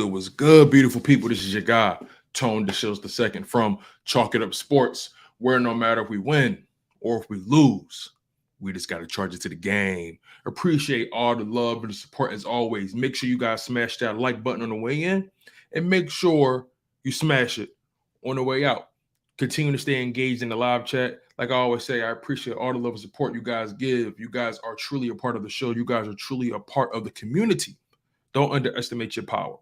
What's good, beautiful people? This is your guy, Tone DeShields II from Chalk It Up Sports, where no matter if we win or if we lose, we just got to charge it to the game. Appreciate all the love and the support as always. Make sure you guys smash that like button on the way in and make sure you smash it on the way out. Continue to stay engaged in the live chat. Like I always say, I appreciate all the love and support you guys give. You guys are truly a part of the show. You guys are truly a part of the community. Don't underestimate your power.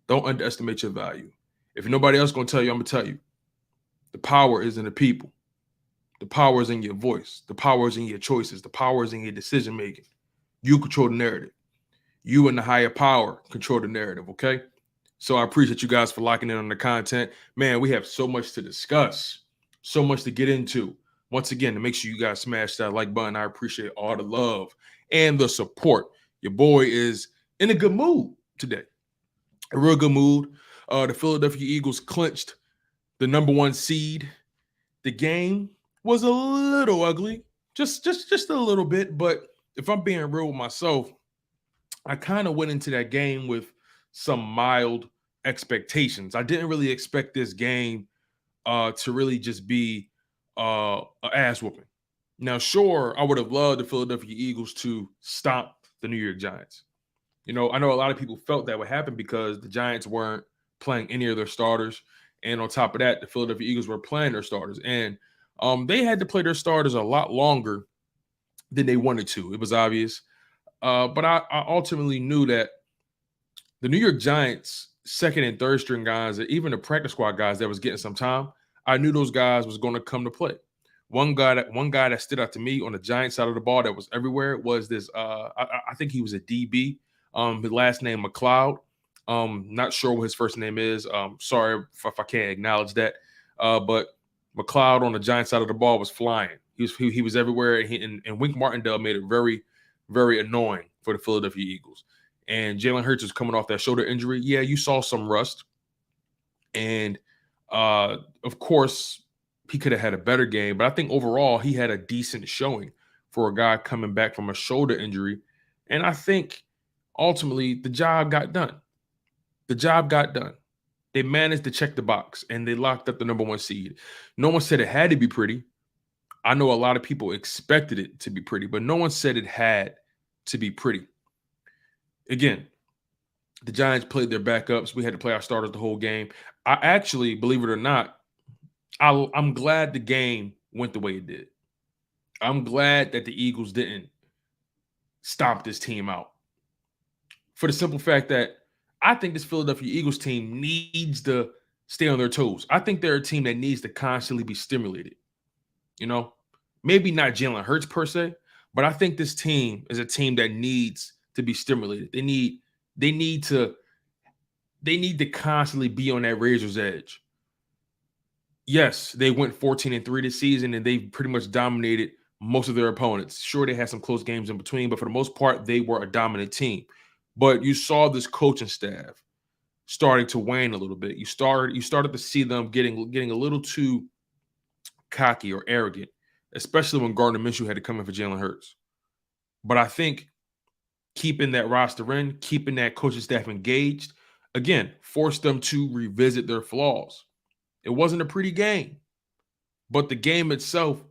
Don't underestimate your value. If nobody else going to tell you, I'm going to tell you. The power is in the people. The power is in your voice. The power is in your choices. The power is in your decision making. You control the narrative. You and the higher power control the narrative, okay? So I appreciate you guys for locking in on the content. Man, we have so much to discuss, so much to get into. Once again, to make sure you guys smash that like button. I appreciate all the love and the support. Your boy is in a good mood today. A real good mood. The Philadelphia Eagles clinched the #1 seed. The game was a little ugly, just a little bit. But if I'm being real with myself, I kind of went into that game with some mild expectations. I didn't really expect this game to really just be an ass whooping. Now, sure, I would have loved the Philadelphia Eagles to stomp the New York Giants. You know, I know a lot of people felt that would happen because the Giants weren't playing any of their starters. And on top of that, the Philadelphia Eagles were playing their starters. And they had to play their starters a lot longer than they wanted to. It was obvious. But I ultimately knew that the New York Giants, second and third string guys, even the practice squad guys that was getting some time, I knew those guys was going to come to play. One guy that stood out to me on the Giants side of the ball that was everywhere was this. I think he was a DB. His last name McLeod. Not sure what his first name is. Sorry if I can't acknowledge that. But McLeod on the Giants side of the ball was flying. He was everywhere, and Wink Martindale made it very, very annoying for the Philadelphia Eagles. And Jalen Hurts was coming off that shoulder injury. Yeah, you saw some rust, and of course he could have had a better game. But I think overall he had a decent showing for a guy coming back from a shoulder injury, and I think ultimately the job got done. The job got done. They managed to check the box, and they locked up the #1 seed. No one said it had to be pretty. I know a lot of people expected it to be pretty, but no one said it had to be pretty. Again, the Giants played their backups. We had to play our starters the whole game. I actually, believe it or not, I'm glad the game went the way it did. I'm glad that the Eagles didn't stomp this team out. For the simple fact that I think this Philadelphia Eagles team needs to stay on their toes. I think they're a team that needs to constantly be stimulated. You know, maybe not Jalen Hurts per se, but I think this team is a team that needs to be stimulated. They need to constantly be on that razor's edge. Yes, they went 14-3 this season, and they pretty much dominated most of their opponents. Sure, they had some close games in between, but for the most part, they were a dominant team. But you saw this coaching staff starting to wane a little bit. You started to see them getting a little too cocky or arrogant, especially when Gardner Minshew had to come in for Jalen Hurts. But I think keeping that roster in, keeping that coaching staff engaged, again, forced them to revisit their flaws. It wasn't a pretty game, but the game itself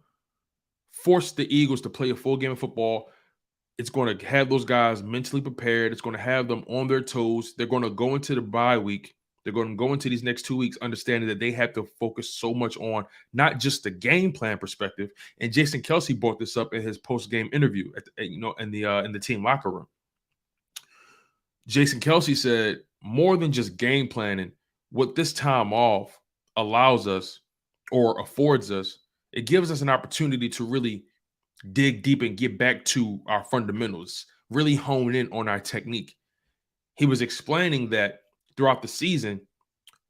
forced the Eagles to play a full game of football. It's going to have those guys mentally prepared. It's going to have them on their toes. They're going to go into the bye week. They're going to go into these next 2 weeks understanding that they have to focus so much on not just the game plan perspective. And Jason Kelce brought this up in his post-game interview in the team locker room. Jason Kelce said more than just game planning, what this time off allows us or affords us, it gives us an opportunity to really dig deep and get back to our fundamentals, really hone in on our technique. He was explaining that throughout the season,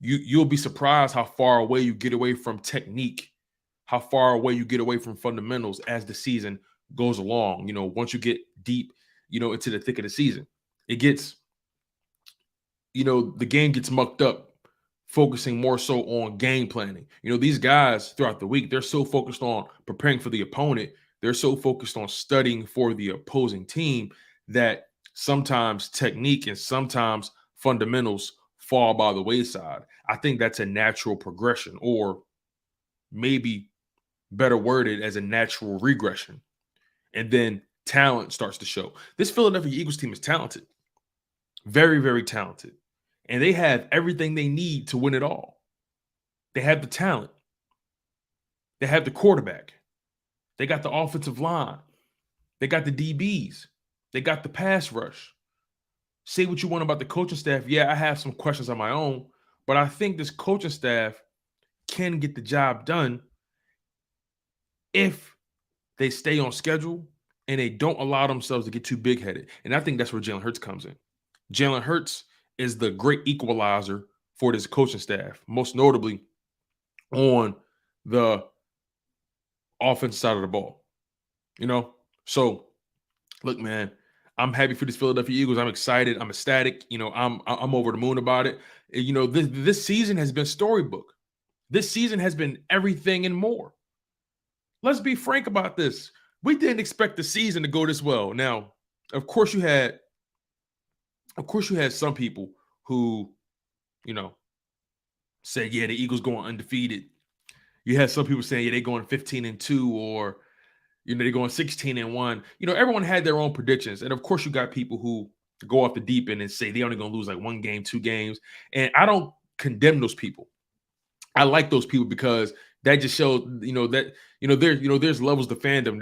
you'll be surprised how far away you get away from technique, how far away you get away from fundamentals as the season goes along. You know, once you get deep, into the thick of the season, it gets, the game gets mucked up, focusing more so on game planning. These guys throughout the week, they're so focused on preparing for the opponent. They're so focused on studying for the opposing team that sometimes technique and sometimes fundamentals fall by the wayside. I think that's a natural progression, or maybe better worded as a natural regression. And then talent starts to show. This Philadelphia Eagles team is talented, very, very talented. And they have everything they need to win it all. They have the talent. They have the quarterback. They got the offensive line. They got the DBs. They got the pass rush. Say what you want about the coaching staff. Yeah, I have some questions on my own, but I think this coaching staff can get the job done if they stay on schedule and they don't allow themselves to get too big-headed. And I think that's where Jalen Hurts comes in. Jalen Hurts is the great equalizer for this coaching staff, most notably on the offensive side of the ball. So look, man, I'm happy for these Philadelphia Eagles. I'm excited. I'm ecstatic. I'm over the moon about it. This season has been storybook. This season has been everything and more. Let's be frank about this. We didn't expect the season to go this well. Now, of course you had some people who, said, yeah, the Eagles going undefeated. You had some people saying, yeah, they're going 15-2, or they're going 16-1. Everyone had their own predictions. And of course, you got people who go off the deep end and say they're only going to lose like 1 game, 2 games. And I don't condemn those people. I like those people because that just shows, there's levels to fandom.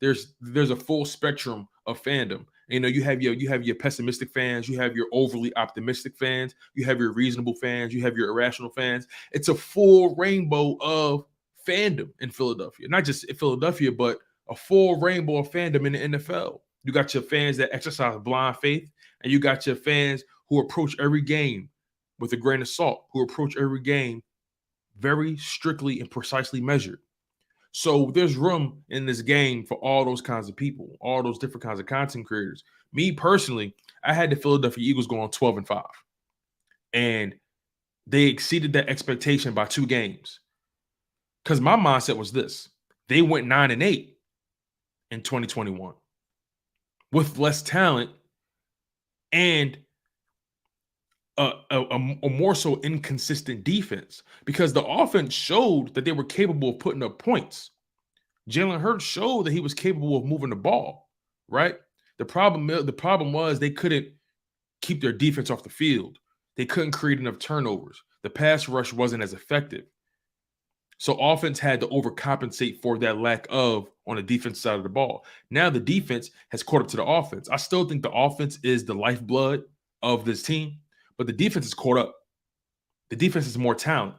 There's a full spectrum of fandom. You have your pessimistic fans, you have your overly optimistic fans, you have your reasonable fans, you have your irrational fans. It's a full rainbow of fandom in Philadelphia. Not just in Philadelphia, but a full rainbow of fandom in the NFL. You got your fans that exercise blind faith, and you got your fans who approach every game with a grain of salt, who approach every game very strictly and precisely measured. So there's room in this game for all those kinds of people, all those different kinds of content creators. Me personally, I had the Philadelphia Eagles going 12-5, and they exceeded that expectation by 2 games. Because my mindset was this: they went 9-8 in 2021 with less talent and a more so inconsistent defense, because the offense showed that they were capable of putting up points. Jalen Hurts showed that he was capable of moving the ball, right? The problem was they couldn't keep their defense off the field. They couldn't create enough turnovers. The pass rush wasn't as effective. So offense had to overcompensate for that lack of on the defense side of the ball. Now the defense has caught up to the offense. I still think the offense is the lifeblood of this team, but the defense is caught up. The defense is more talent.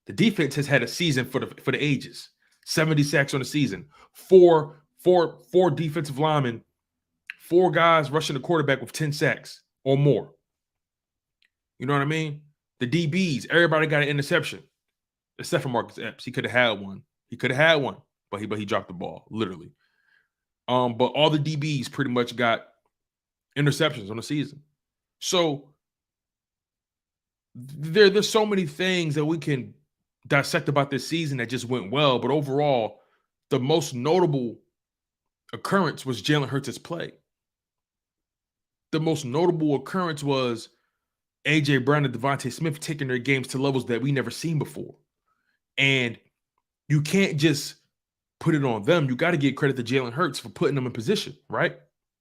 The defense has had a season for the ages. 70 sacks on the season. Four defensive linemen, 4 guys rushing the quarterback with 10 sacks or more. You know what I mean? The DBs, everybody got an interception, except for Marcus Epps. He could have had one. But he dropped the ball, literally. But all the DBs pretty much got interceptions on the season. So there's so many things that we can dissect about this season that just went well, but overall, the most notable occurrence was Jalen Hurts' play. The most notable occurrence was A.J. Brown and Devontae Smith taking their games to levels that we never seen before. And you can't just put it on them. You got to give credit to Jalen Hurts for putting them in position, right?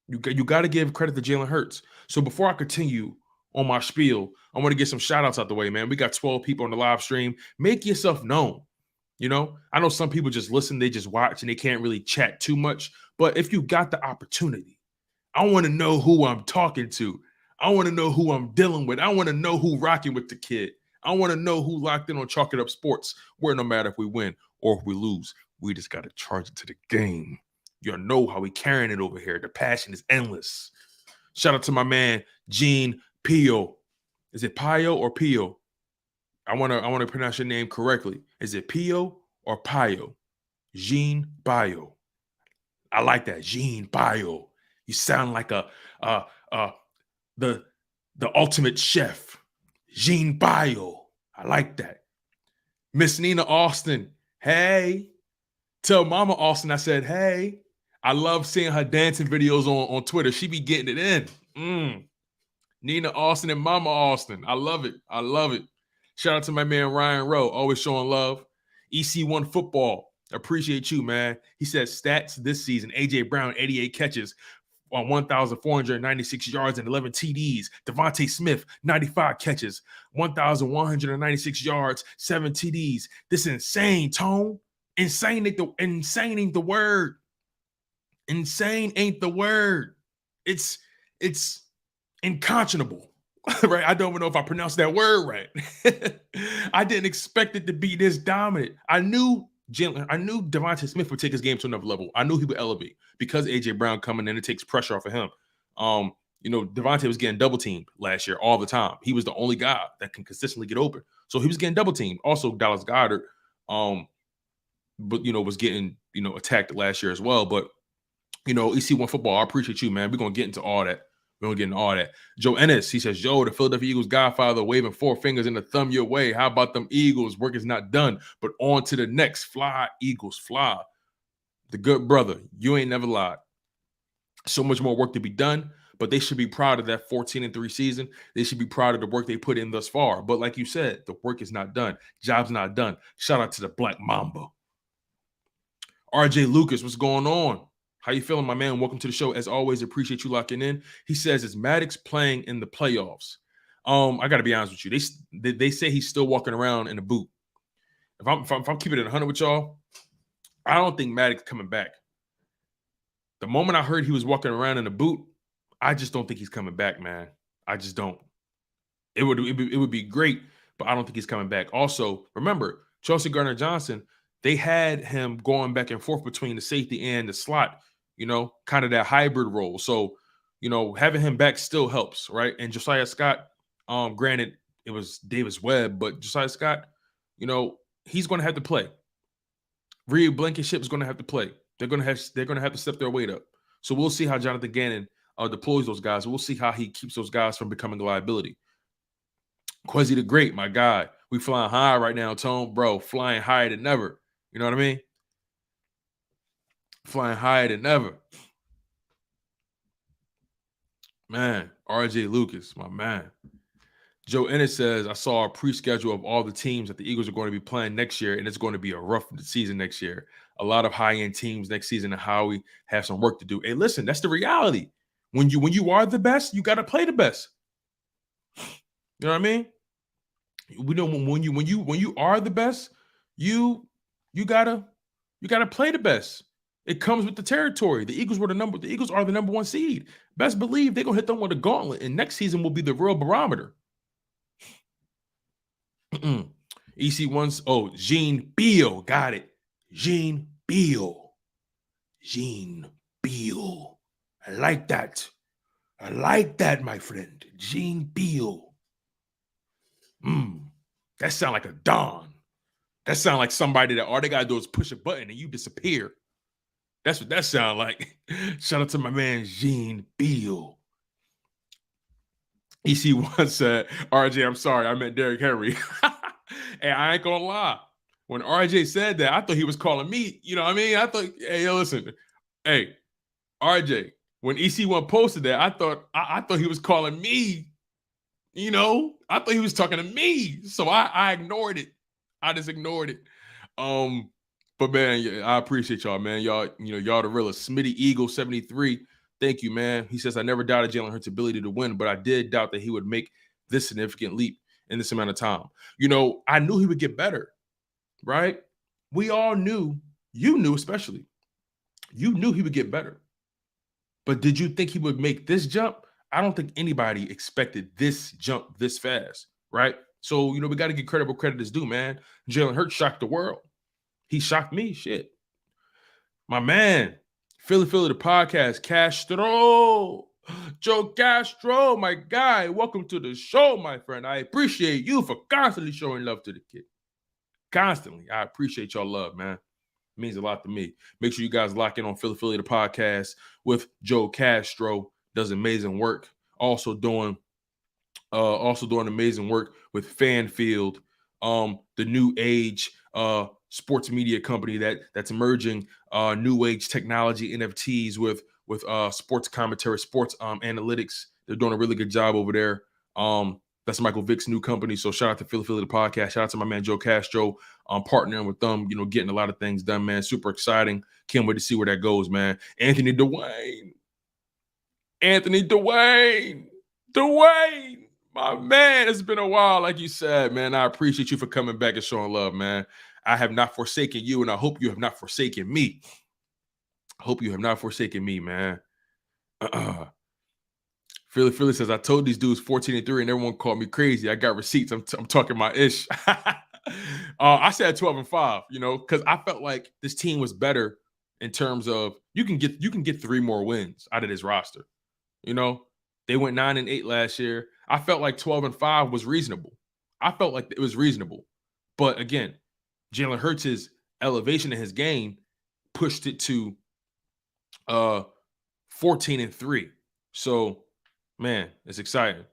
You got to give credit to Jalen Hurts. So before I continue on my spiel, I want to get some shout outs out the way, man. We got 12 people on the live stream. Make yourself known. I know some people just listen, they just watch, and they can't really chat too much. But if you got the opportunity, I want to know who I'm talking to. I want to know who I'm dealing with. I want to know who rocking with the kid. I want to know who locked in on Chalk It Up Sports, where no matter if we win or if we lose, we just got to charge it to the game. You know how we carrying it over here. The passion is endless. Shout out to my man, Gene Pio. Is it Pio or Pio? I want to pronounce your name correctly. Is it Pio or Pio? Gene Pio. I like that. Gene Pio. You sound like the ultimate chef. Gene Pio. I like that. Miss Nina Austin. Hey. Tell Mama Austin I said, hey. I love seeing her dancing videos on Twitter. She be getting it in. Nina Austin and Mama Austin. I love it. I love it. Shout out to my man Ryan Rowe, always showing love. EC1 football. Appreciate you, man. He says stats this season: AJ Brown, 88 catches on 1,496 yards and 11 TDs. Devontae Smith, 95 catches, 1,196 yards, 7 TDs. This is insane, Tone. Insane ain't the word. Insane ain't the word. It's unconscionable, right? I don't even know if I pronounced that word right. I didn't expect it to be this dominant. I knew Devontae Smith would take his game to another level. I knew he would elevate because AJ Brown coming in, it takes pressure off of him. Devontae was getting double teamed last year all the time. He was the only guy that can consistently get open. So he was getting double teamed. Also, Dallas Goedert, was getting, attacked last year as well. But, EC1 football, I appreciate you, man. We're going to get into all that. We're going to get into all that. Joe Ennis, he says, the Philadelphia Eagles godfather waving 4 fingers and a thumb your way. How about them Eagles? Work is not done, but on to the next. Fly, Eagles, fly. The good brother, you ain't never lied. So much more work to be done, but they should be proud of that 14-3 season. They should be proud of the work they put in thus far. But like you said, the work is not done. Job's not done. Shout out to the Black Mamba. RJ Lucas, what's going on? How you feeling, my man? Welcome to the show. As always, appreciate you locking in. He says, is Maddox playing in the playoffs? I got to be honest with you. They say he's still walking around in a boot. If I'm keeping it 100 with y'all, I don't think Maddox coming back. The moment I heard he was walking around in a boot, I just don't think he's coming back, man. I just don't. It would be great, but I don't think he's coming back. Also, remember, Chelsea Gardner-Johnson, they had him going back and forth between the safety and the slot, kind of that hybrid role. So, having him back still helps, right? And Josiah Scott, granted, it was Davis Webb, but Josiah Scott, he's going to have to play. Reed Blankenship is going to have to play. They're going to have to step their weight up. So we'll see how Jonathan Gannon deploys those guys. We'll see how he keeps those guys from becoming a liability. Quezzy the Great, my guy. We flying high right now, Tone. Bro, flying higher than ever. You know what I mean? Flying higher than ever. Man, RJ Lucas, my man. Joe Ennis says, I saw a pre-schedule of all the teams that the Eagles are going to be playing next year, and it's going to be a rough season next year. A lot of high-end teams next season, and how we have some work to do. Hey, listen, that's the reality. When you are the best, you got to play the best. You know what I mean? We know when you are the best, you gotta play the best. It comes with the territory. The Eagles are the number 1 seed. Best believe they're gonna hit them with a gauntlet, and next season will be the real barometer. EC1's Gene Beal, got it. Gene Beal. I like that. My friend. Gene Beal. That sound like a Don. That sound like somebody that all they gotta do is push a button and you disappear. That's what that sound like. Shout out to my man Gene Beal. EC1 said, RJ, I'm sorry, I meant Derrick Henry. And I ain't gonna lie. When RJ said that, I thought he was calling me. You know what I mean? I thought, hey, listen. Hey, RJ, when EC1 posted that, I thought he was calling me. I thought he was talking to me. So I ignored it. I just ignored it. But man, yeah, I appreciate y'all, man. Y'all the realest. Smitty Eagle 73. Thank you, man. He says, I never doubted Jalen Hurts' ability to win, but I did doubt that he would make this significant leap in this amount of time. I knew he would get better, right? We all knew, you knew especially, you knew he would get better. But did you think he would make this jump? I don't think anybody expected this jump this fast, right? So, we got to give credit where credit is due, man. Jalen Hurts shocked the world. He shocked me, shit. My man, Philly the podcast, Castro. Joe Castro, my guy. Welcome to the show, my friend. I appreciate you for constantly showing love to the kid. Constantly. I appreciate y'all love, man. It means a lot to me. Make sure you guys lock in on Philly the podcast with Joe Castro. Does amazing work. Also doing amazing work with Fanfield, the new age sports media company that's emerging new age technology NFTs with sports commentary, sports analytics They're doing a really good job over there. That's Michael Vick's new company. So shout out to Philly the podcast. Shout out to my man Joe Castro. Partnering with them, getting a lot of things done, man. Super exciting. Can't wait to see where that goes, man. Anthony Dwayne, my man. It's been a while, like you said, man. I appreciate you for coming back and showing love, man. I have not forsaken you, and I hope you have not forsaken me. Man. Philly says, I told these dudes 14-3 and everyone called me crazy. I got receipts. I'm talking my ish. I said 12-5, because I felt like this team was better in terms of you can get 3 more wins out of this roster. They went 9-8 last year. I felt like 12-5 was reasonable. But again, Jalen Hurts' elevation in his game pushed it to 14-3. So, man, it's exciting.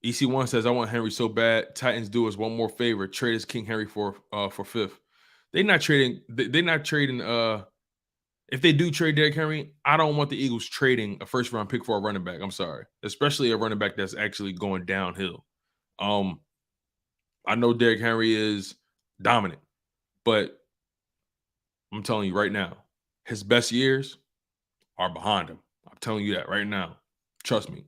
EC1 says, I want Henry so bad. Titans do us one more favor. Trade us King Henry for 5th. They're not trading. If they do trade Derrick Henry, I don't want the Eagles trading a first-round pick for a running back. I'm sorry. Especially a running back that's actually going downhill. I know Derrick Henry is dominant, but I'm telling you right now, his best years are behind him. I'm telling you that right now. Trust me.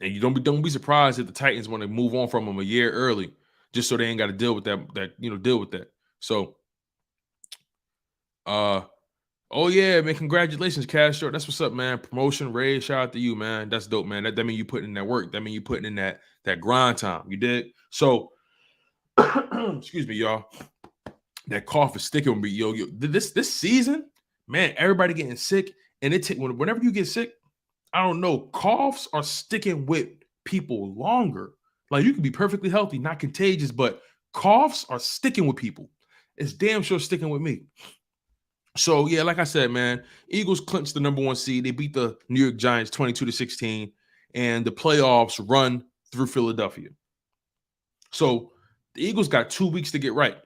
And you don't be surprised if the Titans want to move on from him a year early, just so they ain't got to deal with that. So, oh yeah, man, congratulations, Castro. That's what's up, man. Promotion, raise, shout out to you, man. That's dope, man. That means you putting in that work. That means you putting in that grind time. You did. So, excuse me, y'all. That cough is sticking with me, yo. This season, man, everybody getting sick, and whenever you get sick, I don't know, coughs are sticking with people longer. Like, you can be perfectly healthy, not contagious, but coughs are sticking with people. It's damn sure sticking with me. So, yeah, like I said, man, Eagles clinched the number 1 seed. They beat the New York Giants 22-16, and the playoffs run through Philadelphia. So, the Eagles got 2 weeks to get right.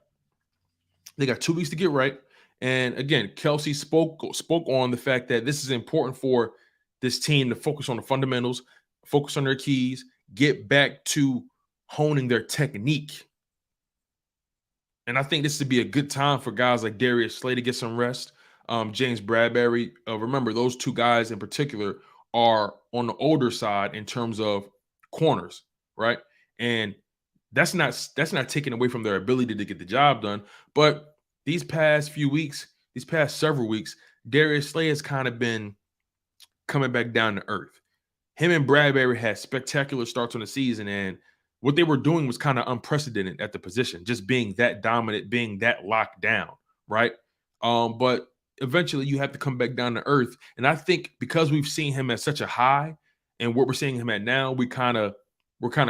And again, Kelsey spoke on the fact that this is important for this team to focus on the fundamentals, focus on their keys, get back to honing their technique. And I think this would be a good time for guys like Darius Slay to get some rest. James Bradbury, remember, those 2 guys in particular are on the older side in terms of corners, right? And that's not taken away from their ability to get the job done. But these past several weeks, Darius Slay has kind of been coming back down to earth. Him and Bradbury had spectacular starts on the season, and what they were doing was kind of unprecedented at the position, just being that dominant, being that locked down, right? But eventually you have to come back down to earth. And I think because we've seen him at such a high and what we're seeing him at now, we're kind of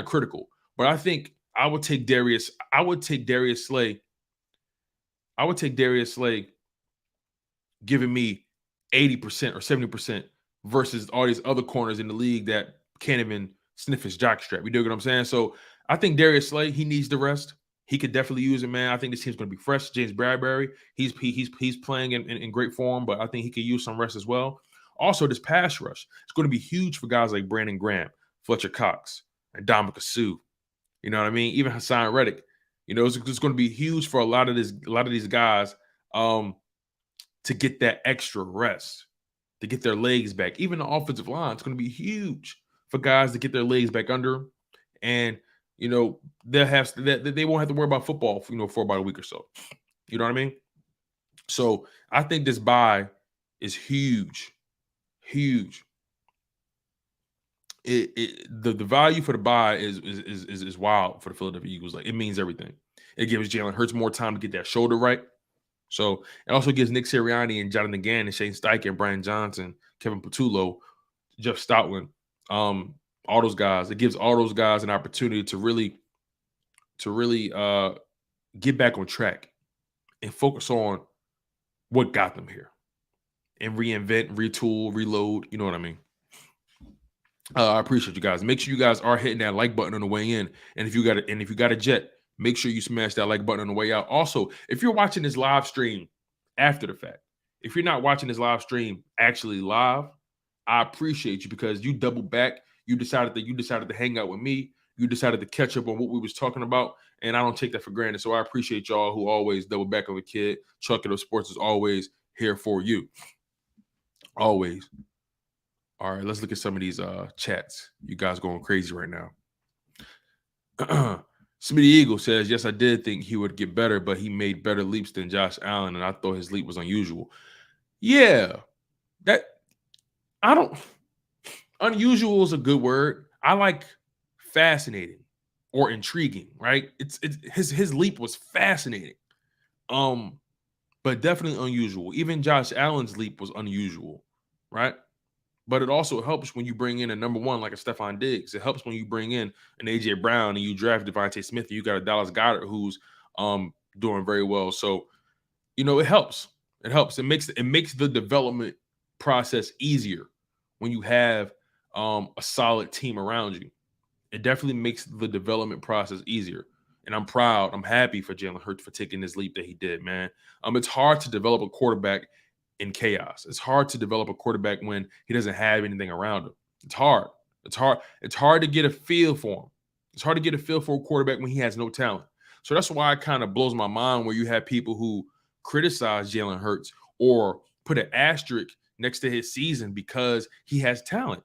critical. But I think I would take Darius Slay giving me 80% or 70% versus all these other corners in the league that can't even sniff his jockstrap. You dig what I'm saying? So I think Darius Slay, he needs the rest. He could definitely use it, man. I think this team's going to be fresh. James Bradbury, he's playing in great form, but I think he could use some rest as well. Also, this pass rush, it's going to be huge for guys like Brandon Graham, Fletcher Cox, and Dominic Sue. You know what I mean? Even Haason Reddick. It's going to be huge for a lot of these guys to get that extra rest, to get their legs back. Even the offensive line, it's going to be huge for guys to get their legs back under them. And, they won't have to worry about football, for about a week or so. You know what I mean? So I think this bye is huge. Huge. The value for the bye is wild for the Philadelphia Eagles. Like, it means everything. It gives Jalen Hurts more time to get that shoulder right. So it also gives Nick Sirianni and Jonathan Gannon, Shane Steichen, Brian Johnson, Kevin Patullo, Jeff Stoutland, all those guys. It gives all those guys an opportunity to really get back on track and focus on what got them here and reinvent, retool, reload. You know what I mean? I appreciate you guys. Make sure you guys are hitting that like button on the way in. And if you got a jet, make sure you smash that like button on the way out. Also, if you're watching this live stream after the fact if you're not watching this live stream actually live, I appreciate you because you double back. You decided to hang out with me. You decided to catch up on what we was talking about, and I don't take that for granted. So I appreciate y'all who always double back on the kid. Chuck It Up Sports is always here for you. Always. All right, let's look at some of these chats. You guys going crazy right now. Smitty Eagle says, yes, I did think he would get better, but he made better leaps than Josh Allen, and I thought his leap was unusual. Yeah, unusual is a good word. I like fascinating or intriguing, right? His leap was fascinating. But definitely unusual. Even Josh Allen's leap was unusual, right? But it also helps when you bring in a number one like a Stephon Diggs. It helps when you bring in an A.J. Brown and you draft Devontae Smith and you got a Dallas Goedert who's doing very well. So, it helps. It helps. It makes the development process easier when you have a solid team around you. It definitely makes the development process easier. And I'm proud. I'm happy for Jalen Hurts for taking this leap that he did, man. It's hard to develop a quarterback in chaos. It's hard to develop a quarterback when he doesn't have anything around him. It's hard. It's hard to get a feel for him. It's hard to get a feel for a quarterback when he has no talent. So that's why it kind of blows my mind where you have people who criticize Jalen Hurts or put an asterisk next to his season because he has talent.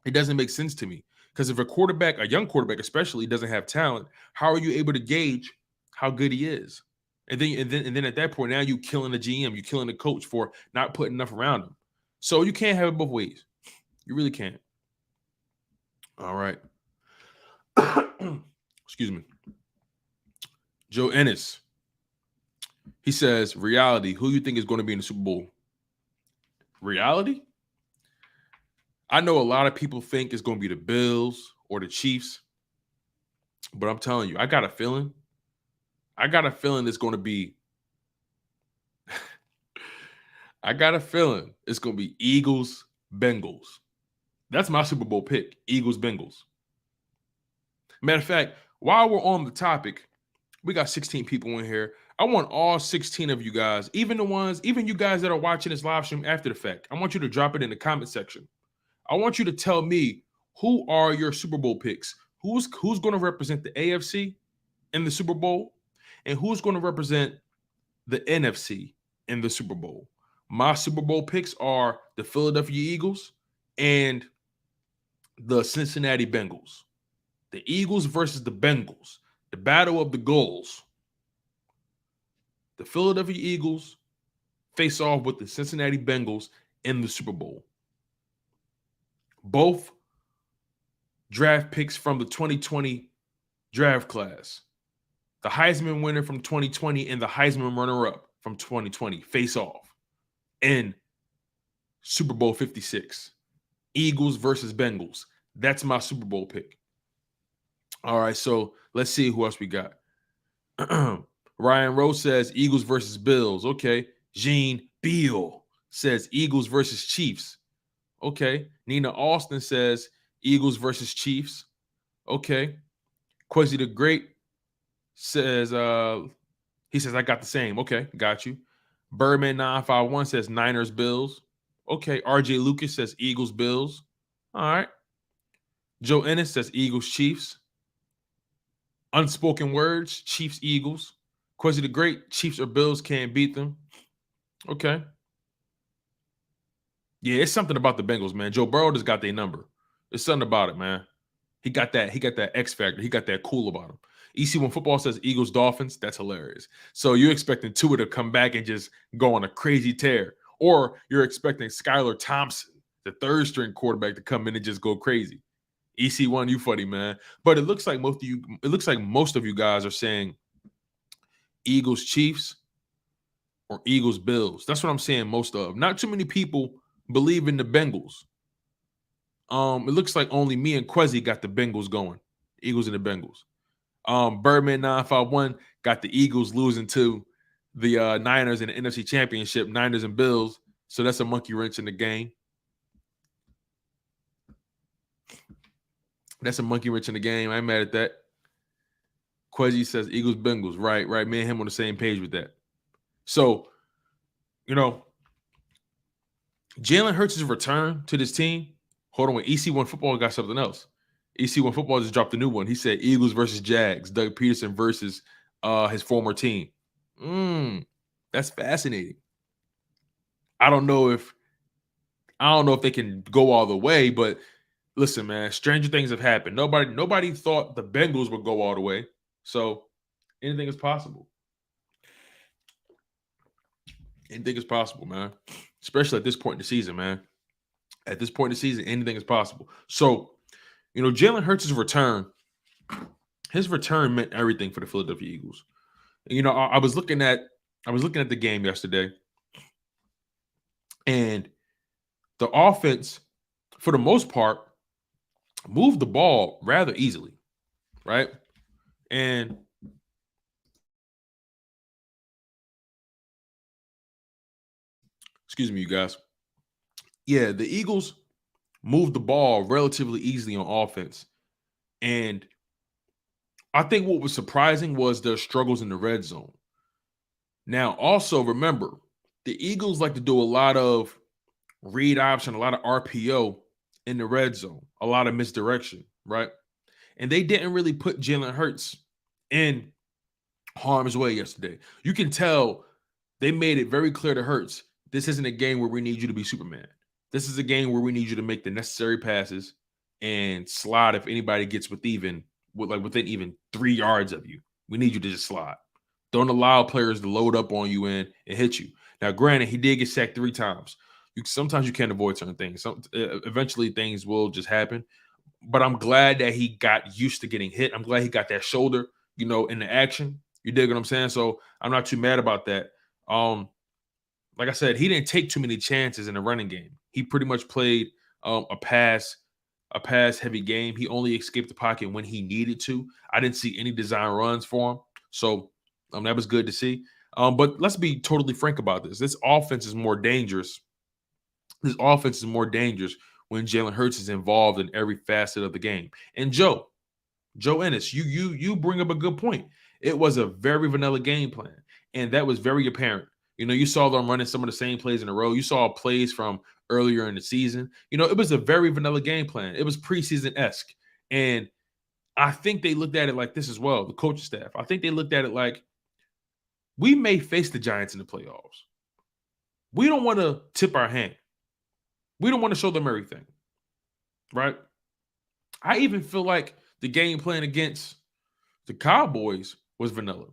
It doesn't make sense to me. Because if a young quarterback especially, doesn't have talent, how are you able to gauge how good he is? And then at that point, now you killing the GM, you killing the coach for not putting enough around him. So you can't have it both ways. You really can't. All right. Excuse me. Joe Ennis. He says, reality, who you think is going to be in the Super Bowl? Reality? I know a lot of people think it's going to be the Bills or the Chiefs. But I'm telling you, I got a feeling it's going to be I got a feeling it's going to be Eagles, Bengals. That's my Super Bowl pick, Eagles, Bengals. Matter of fact, while we're on the topic, we got 16 people in here. I want all 16 of you guys, even you guys that are watching this live stream after the fact, I want you to drop it in the comment section. I want you to tell me who are your Super Bowl picks. Who's going to represent the AFC in the Super Bowl? And who's going to represent the NFC in the Super Bowl? My Super Bowl picks are the Philadelphia Eagles and the Cincinnati Bengals. The Eagles versus the Bengals. The battle of the goals. The Philadelphia Eagles face off with the Cincinnati Bengals in the Super Bowl. Both draft picks from the 2020 draft class. The Heisman winner from 2020 and the Heisman runner-up from 2020 face off in Super Bowl 56. Eagles versus Bengals. That's my Super Bowl pick. All right, so let's see who else we got. Ryan Rose says Eagles versus Bills. Okay. Gene Beal says Eagles versus Chiefs. Okay. Nina Austin says Eagles versus Chiefs. Okay. Quasi the Great says, he says, I got the same. Okay, got you. Birdman 951 says Niners, Bills. Okay. RJ Lucas says Eagles, Bills. All right. Joe Ennis says Eagles, Chiefs. Unspoken Words, Chiefs, Eagles. Quasi the Great, Chiefs or Bills, can't beat them. Okay. Yeah, it's something about the Bengals, man. Joe Burrow just got their number. There's something about it, man. He got that X factor. He got that cool about him. EC1 Football says Eagles, Dolphins. That's hilarious. So you're expecting Tua to come back and just go on a crazy tear. Or you're expecting Skylar Thompson, the third string quarterback, to come in and just go crazy. EC1, you funny, man. But it looks like most of you guys are saying Eagles, Chiefs, or Eagles, Bills. That's what I'm saying most of. Not too many people believe in the Bengals. It looks like only me and Quezzy got the Bengals going. Eagles and the Bengals. Birdman 951 got the Eagles losing to the Niners in the NFC Championship, Niners and Bills. So that's a monkey wrench in the game. That's a monkey wrench in the game. I ain't mad at that. Quezzy says Eagles, Bengals. Right. Me and him on the same page with that. So You know, Jalen Hurts' return to this team. Hold on, when EC1 Football got something else. EC1 Football just dropped a new one. He said Eagles versus Jags, Doug Peterson versus his former team. That's fascinating. I don't know if they can go all the way, but listen, man, stranger things have happened. Nobody thought the Bengals would go all the way. So anything is possible. Anything is possible, man. Especially at this point in the season, man. At this point in the season, anything is possible. So, Jalen Hurts' return, his return meant everything for the Philadelphia Eagles. I was looking at the game yesterday, and the offense, for the most part, moved the ball rather easily, right? And excuse me, you guys. Yeah, the Eagles moved the ball relatively easily on offense. And I think what was surprising was their struggles in the red zone. Now, also remember, the Eagles like to do a lot of read option, a lot of RPO in the red zone, a lot of misdirection, right? And they didn't really put Jalen Hurts in harm's way yesterday. You can tell they made it very clear to Hurts, this isn't a game where we need you to be Superman. This is a game where we need you to make the necessary passes and slide if anybody gets within even 3 yards of you. We need you to just slide. Don't allow players to load up on you and hit you. Now, granted, he did get sacked 3 times. Sometimes you can't avoid certain things. Eventually, things will just happen. But I'm glad that he got used to getting hit. I'm glad he got that shoulder, in the action. You dig what I'm saying? So I'm not too mad about that. Like I said, he didn't take too many chances in the running game. He pretty much played a pass heavy game. He only escaped the pocket when he needed to. I didn't see any design runs for him. So that was good to see. But let's be totally frank about this. This offense is more dangerous. This offense is more dangerous when Jalen Hurts is involved in every facet of the game. And Joe Ennis, you bring up a good point. It was a very vanilla game plan, and that was very apparent. You saw them running some of the same plays in a row. You saw plays from earlier in the season. It was a very vanilla game plan. It was preseason-esque. And I think they looked at it like this as well, the coaching staff. I think they looked at it like, we may face the Giants in the playoffs. We don't want to tip our hand. We don't want to show them everything, right? I even feel like the game plan against the Cowboys was vanilla.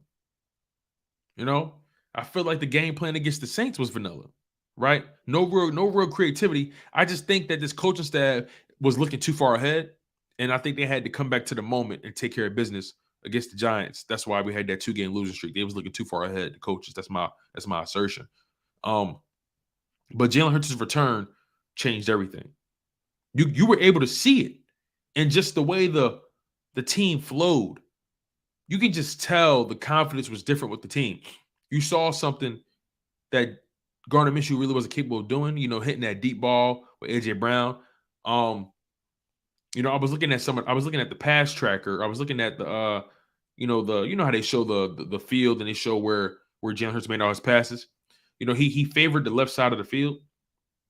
I feel like the game plan against the Saints was vanilla, right? No real creativity. I just think that this coaching staff was looking too far ahead, and I think they had to come back to the moment and take care of business against the Giants. That's why we had that 2-game losing streak. They was looking too far ahead, the coaches. That's my assertion. But Jalen Hurts' return changed everything. You were able to see it, and just the way the team flowed. You can just tell the confidence was different with the team. You saw something that Gardner Minshew really wasn't capable of doing, hitting that deep ball with AJ Brown. I was looking at the pass tracker. I was looking at the how they show the field and they show where Jalen Hurts made all his passes. He favored the left side of the field,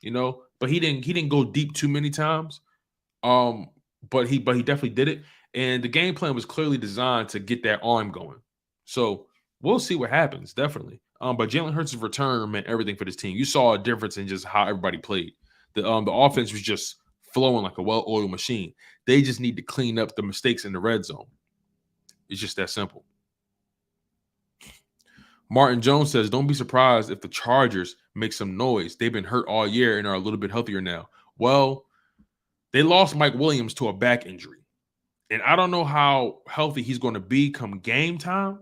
but he didn't go deep too many times. But he definitely did it. And the game plan was clearly designed to get that arm going. So we'll see what happens, definitely. But Jalen Hurts' return meant everything for this team. You saw a difference in just how everybody played. The offense was just flowing like a well-oiled machine. They just need to clean up the mistakes in the red zone. It's just that simple. Martin Jones says, don't be surprised if the Chargers make some noise. They've been hurt all year and are a little bit healthier now. Well, they lost Mike Williams to a back injury. And I don't know how healthy he's going to be come game time,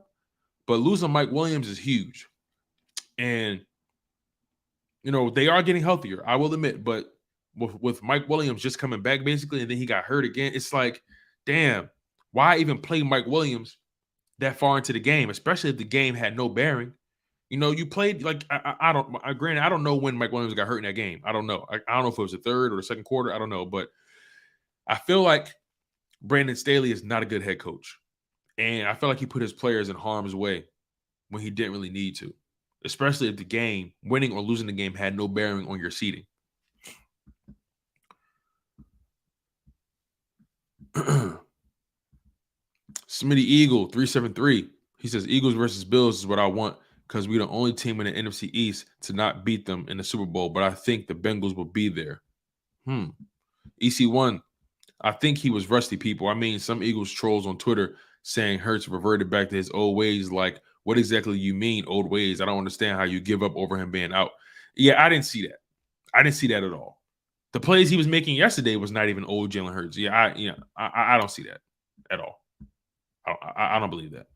but losing Mike Williams is huge. And, they are getting healthier, I will admit. But with Mike Williams just coming back, basically, and then he got hurt again, it's like, damn, why even play Mike Williams that far into the game, especially if the game had no bearing? You played like I don't know when Mike Williams got hurt in that game. I don't know. I don't know if it was the third or the second quarter. I don't know, but I feel like Brandon Staley is not a good head coach, and I feel like he put his players in harm's way when he didn't really need to. especially if the game, winning or losing the game, had no bearing on your seeding. Smitty Eagle 373. He says Eagles versus Bills is what I want because we're the only team in the NFC East to not beat them in the Super Bowl. But I think the Bengals will be there. EC1. I think he was rusty, people. I mean, some Eagles trolls on Twitter saying Hurts reverted back to his old ways. Like, what exactly you mean, old ways? I don't understand how you give up over him being out. Yeah, I didn't see that. I didn't see that at all. The plays he was making yesterday was not even old Jalen Hurts. I don't see that at all. I don't believe that.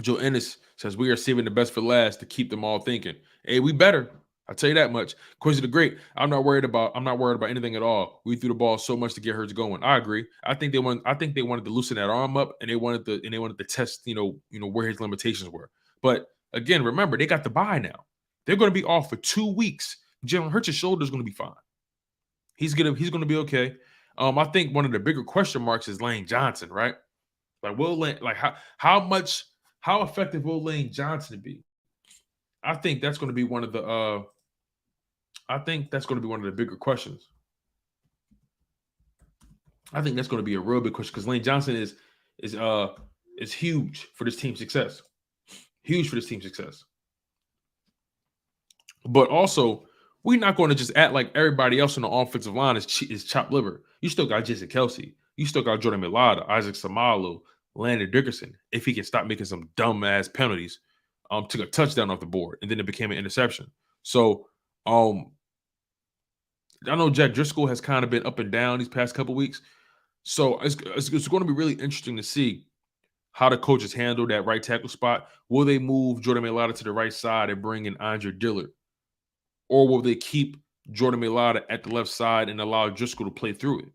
Joe Ennis says we are saving the best for last to keep them all thinking. Hey, we better. I'll tell you that much. Quincy the Great. I'm not worried about anything at all. We threw the ball so much to get Hurts going. I agree. I think they wanted to loosen that arm up and they wanted to test, where his limitations were. But again, remember, they got the bye now. They're going to be off for 2 weeks. Jalen Hurts' shoulder is going to be fine. He's gonna be okay. I think one of the bigger question marks is Lane Johnson, right? Like, will Lane, like how effective will Lane Johnson be? I think that's going to be one of the bigger questions. I think that's going to be a real big question because Lane Johnson is huge for this team's success. Huge for this team's success. But also, we're not going to just act like everybody else on the offensive line is chopped liver. You still got Jason Kelsey. You still got Jordan Mailata, Isaac Samalu, Landon Dickerson. If he can stop making some dumb-ass penalties, took a touchdown off the board, and then it became an interception. So, I know Jack Driscoll has kind of been up and down these past couple weeks. So it's going to be really interesting to see how the coaches handle that right tackle spot. Will they move Jordan Mailata to the right side and bring in Andre Dillard? Or will they keep Jordan Mailata at the left side and allow Driscoll to play through it?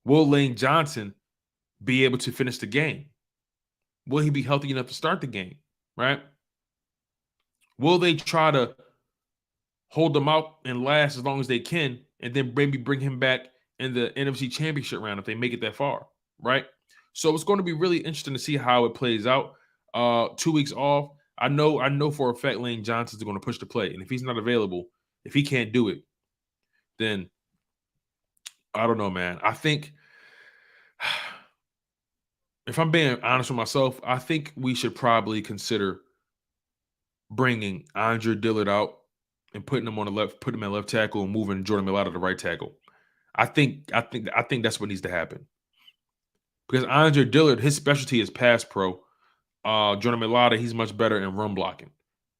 Will Lane Johnson be able to finish the game? Will he be healthy enough to start the game, right? Will they try to hold him out and last as long as they can and then maybe bring him back in the NFC Championship round if they make it that far, right? So it's going to be really interesting to see how it plays out. 2 weeks off. I know for a fact Lane Johnson's going to push the play. And if he's not available, if he can't do it, then I don't know, man. I think if I'm being honest with myself, I think we should probably consider bringing Andre Dillard out and putting him at left tackle and moving Jordan Mailata to right tackle. I think that's what needs to happen. Because Andre Dillard, his specialty is pass pro. Jordan Mailata, he's much better in run blocking.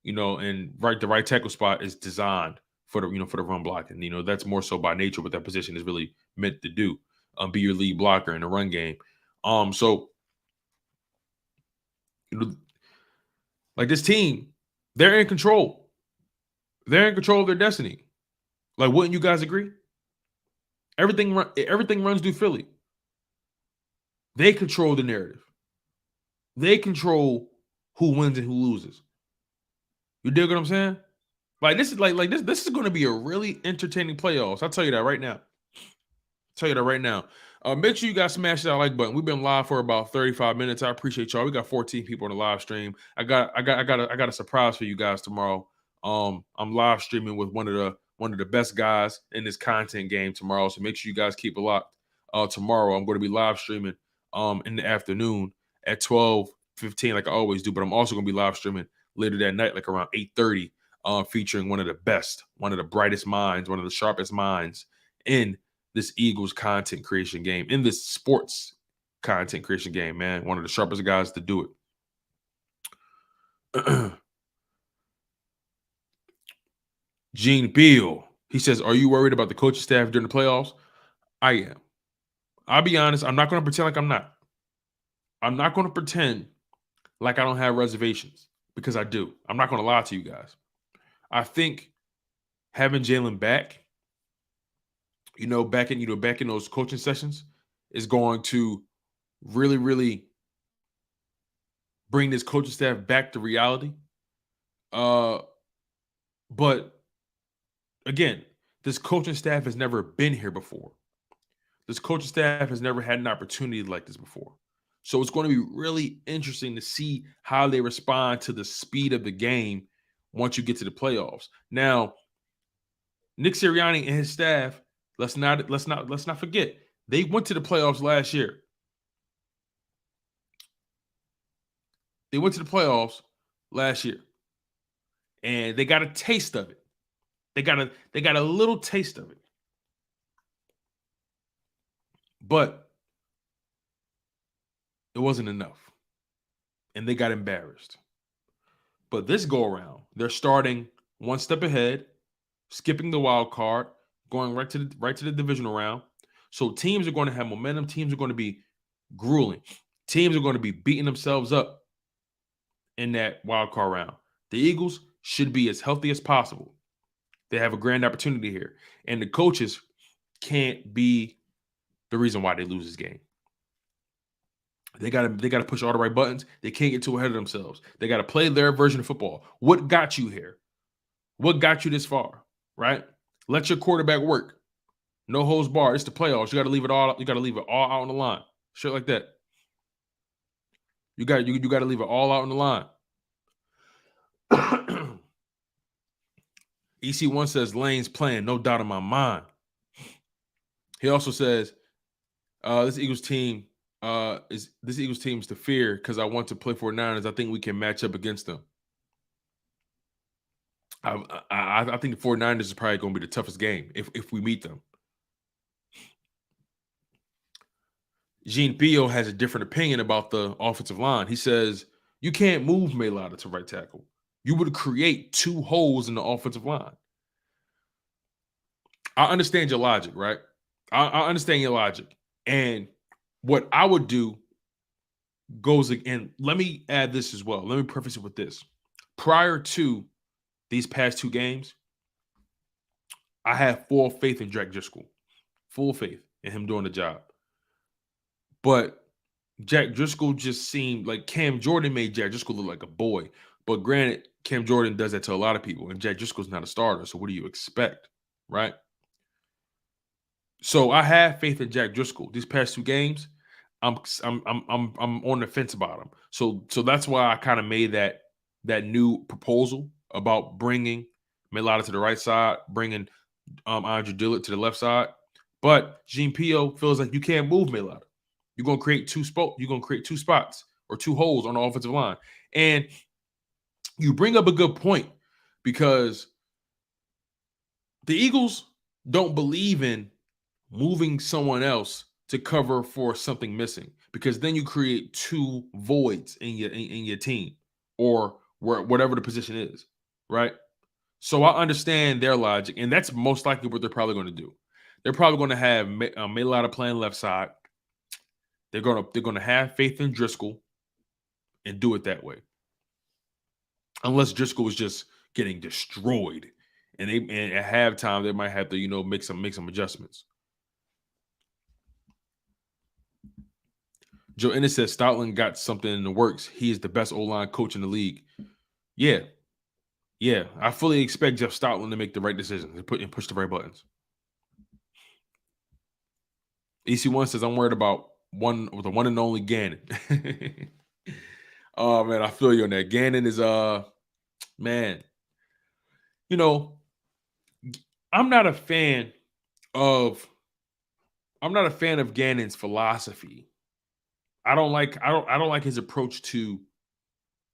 And the right tackle spot is designed for the run blocking. That's more so by nature what that position is really meant to do. Be your lead blocker in the run game. So like this team, they're in control. They're in control of their destiny. Like, wouldn't you guys agree? Everything runs through Philly. They control the narrative. They control who wins and who loses. You dig what I'm saying? Like this is this is going to be a really entertaining playoffs. I'll tell you that right now. Make sure you guys smash that like button. We've been live for about 35 minutes. I appreciate y'all. We got 14 people on the live stream. I got a surprise for you guys tomorrow. I'm live streaming with one of the best guys in this content game tomorrow. So make sure you guys keep it locked. Tomorrow I'm going to be live streaming in the afternoon at 12:15 like I always do. But I'm also going to be live streaming later that night, like around 8:30, featuring one of the best, one of the brightest minds, one of the sharpest minds in this Eagles content creation game, in this sports content creation game, man. One of the sharpest guys to do it. Gene Beal, he says, are you worried about the coaching staff during the playoffs? I am. I'll be honest. I'm not going to pretend like I'm not. I'm not going to pretend like I don't have reservations because I do. I'm not going to lie to you guys. I think having Jalen back, back in those coaching sessions is going to really, really bring this coaching staff back to reality. But again, this coaching staff has never been here before. This coaching staff has never had an opportunity like this before. So it's going to be really interesting to see how they respond to the speed of the game once you get to the playoffs. Now, Nick Sirianni and his staff, let's not forget, they went to the playoffs last year. They went to the playoffs last year, and they got a taste of it. They got a little taste of it, but it wasn't enough, and they got embarrassed. But this go around, they're starting one step ahead, skipping the wild card, going right to the divisional round. So teams are going to have momentum. Teams are going to be grueling. Teams are going to be beating themselves up in that wild card round. The Eagles should be as healthy as possible. They have a grand opportunity here, and the coaches can't be the reason why they lose this game. They gotta push all the right buttons. They can't get too ahead of themselves. They gotta play their version of football. What got you here? What got you this far? Right? Let your quarterback work. No holds barred. It's the playoffs. You gotta leave it all. You gotta leave it all out on the line. Shit like that. You gotta leave it all out on the line. EC1 says Lane's playing, no doubt in my mind. He also says this Eagles team is to fear because I want to play for Niners. I think we can match up against them. I think the 49ers is probably going to be the toughest game if we meet them. Jean Pio has a different opinion about the offensive line. He says you can't move Mailata to right tackle. You would create two holes in the offensive line. I understand your logic, right? I understand your logic. And what I would do goes again. Let me add this as well. Let me preface it with this. Prior to these past two games, I have full faith in Jack Driscoll. Full faith in him doing the job. But Jack Driscoll just seemed like Cam Jordan made Jack Driscoll look like a boy. But granted, Cam Jordan does that to a lot of people, and Jack Driscoll's not a starter. So what do you expect, right? So I have faith in Jack Driscoll. These past two games, I'm on the fence about him. So that's why I kind of made that new proposal about bringing Mailata to the right side, bringing Andre Dillard to the left side. But Jean Pio feels like you can't move Mailata. You're gonna create two spots or two holes on the offensive line. And you bring up a good point because the Eagles don't believe in moving someone else to cover for something missing, because then you create two voids in your team or whatever the position is, right? So I understand their logic, and that's most likely what they're probably going to do. They're probably going to have Mailata playing left side. They're gonna have faith in Driscoll and do it that way, unless Driscoll is just getting destroyed, and at halftime they might have to make some adjustments. Joe Ennis says Stoutland got something in the works. He is the best O-line coach in the league. Yeah. I fully expect Jeff Stoutland to make the right decisions and push the right buttons. EC1 says I'm worried about the one and only Gannon. Oh man, I feel you on that. Gannon is man. I'm not a fan of Gannon's philosophy. I don't like his approach to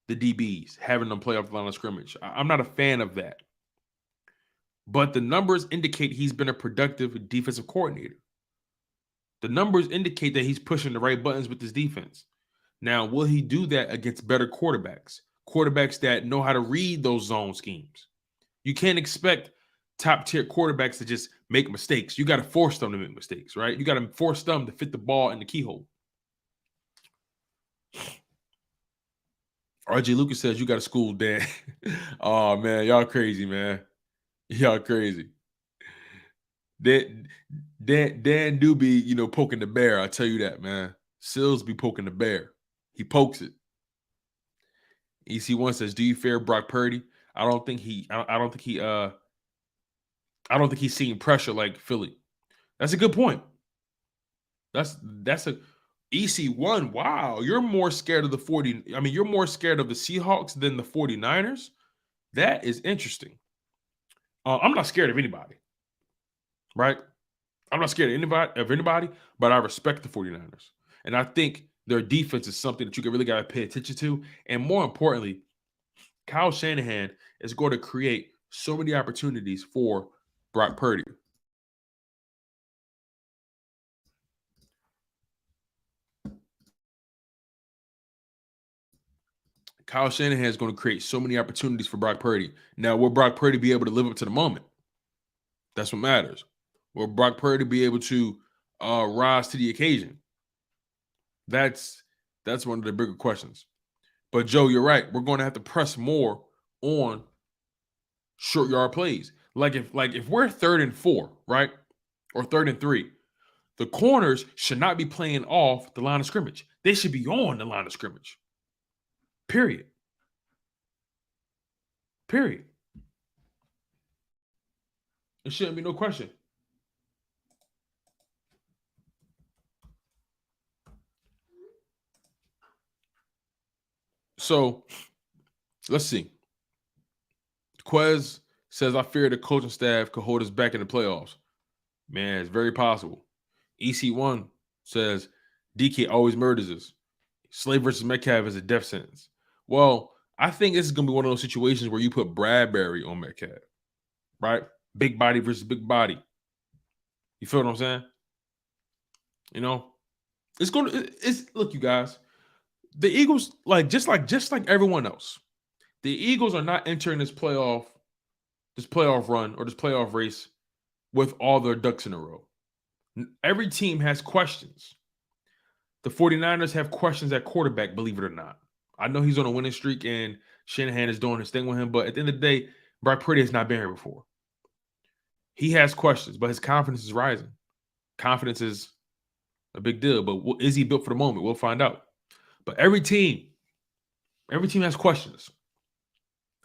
the DBs, having them play off the line of scrimmage. I'm not a fan of that. But the numbers indicate he's been a productive defensive coordinator. The numbers indicate that he's pushing the right buttons with his defense. Now, will he do that against better quarterbacks? Quarterbacks that know how to read those zone schemes. You can't expect top-tier quarterbacks to just make mistakes. You got to force them to make mistakes, right? You got to force them to fit the ball in the keyhole. RJ Lucas says you got to school Dan. Oh, man, y'all crazy, man. Y'all crazy. Dan do be, poking the bear. I tell you that, man. Sills be poking the bear. He pokes it. EC1 says, "Do you fear Brock Purdy?" I don't think he's seeing pressure like Philly. That's a good point. EC1, wow, you're more scared of the 40. I mean, you're more scared of the Seahawks than the 49ers. That is interesting. I'm not scared of anybody, right? I'm not scared of anybody, but I respect the 49ers. And I think their defense is something that you really got to pay attention to. And more importantly, Kyle Shanahan is going to create so many opportunities for Brock Purdy. Kyle Shanahan is going to create so many opportunities for Brock Purdy. Now, will Brock Purdy be able to live up to the moment? That's what matters. Will Brock Purdy be able to rise to the occasion? That's one of the bigger questions. But Joe, you're right. We're going to have to press more on short yard plays. Like if we're 3rd and 4, right? Or 3rd and 3, the corners should not be playing off the line of scrimmage. They should be on the line of scrimmage. Period. Period. It shouldn't be no question. So let's see. Quez says, I fear the coaching staff could hold us back in the playoffs. Man, it's very possible. EC1 says, DK always murders us. Slay versus Metcalf is a death sentence. Well, I think this is going to be one of those situations where you put Bradbury on Metcalf, right? Big body versus big body. You feel what I'm saying? You know, look, you guys, the Eagles, just like everyone else, the Eagles are not entering this playoff run or this playoff race with all their ducks in a row. Every team has questions. The 49ers have questions at quarterback, believe it or not. I know he's on a winning streak and Shanahan is doing his thing with him, but at the end of the day, Brock Purdy has not been here before. He has questions, but his confidence is rising. Confidence is a big deal, but is he built for the moment? We'll find out. But every team has questions.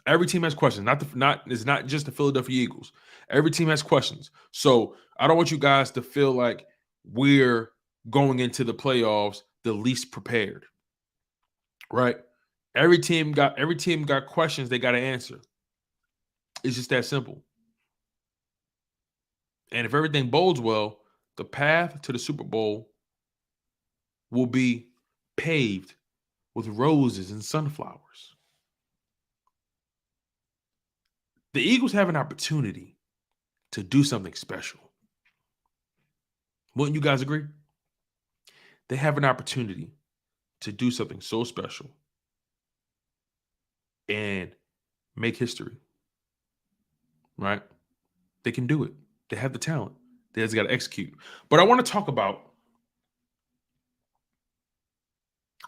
Every team has questions. It's not just the Philadelphia Eagles. Every team has questions. So I don't want you guys to feel like we're going into the playoffs the least prepared. Right? Every team got questions they got to answer. It's just that simple. And if everything bodes well, the path to the Super Bowl will be paved with roses and sunflowers. The Eagles have an opportunity to do something special. Wouldn't you guys agree? They have an opportunity to do something so special and make history. Right? They can do it. They have the talent. They just got to execute. But I want to talk about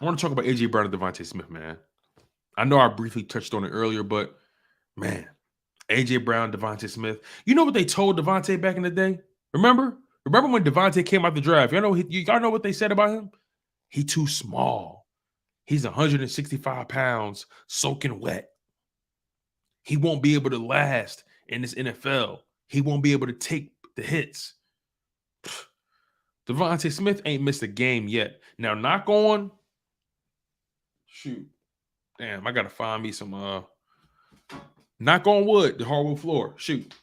AJ Brown and Devontae Smith, man. I know I briefly touched on it earlier, but man, AJ Brown, Devontae Smith. You know what they told Devontae back in the day? Remember when Devontae came out the draft? Y'all know what they said about him? He too small. He's 165 pounds, soaking wet. He won't be able to last in this NFL. He won't be able to take the hits. Devontae Smith ain't missed a game yet. Now, knock on. Shoot. Damn, I got to find me some knock on wood, the hardwood floor. Shoot.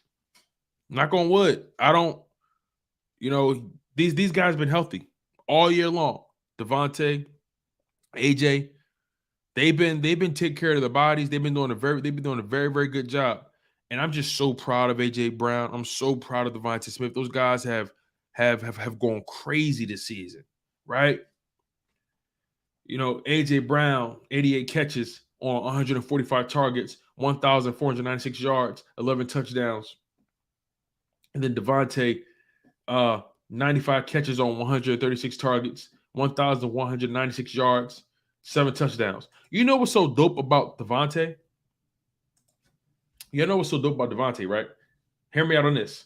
Knock on wood. I don't, these guys been healthy all year long. Devontae, AJ, they've been taking care of their bodies. They've been doing a very, very good job. And I'm just so proud of AJ Brown. I'm so proud of Devontae Smith. Those guys have gone crazy this season, right? AJ Brown, 88 catches on 145 targets, 1,496 yards, 11 touchdowns. And then Devontae, 95 catches on 136 targets, 1,196 yards, 7 touchdowns. You know what's so dope about Devontae? You know what's so dope about Devontae, right? Hear me out on this.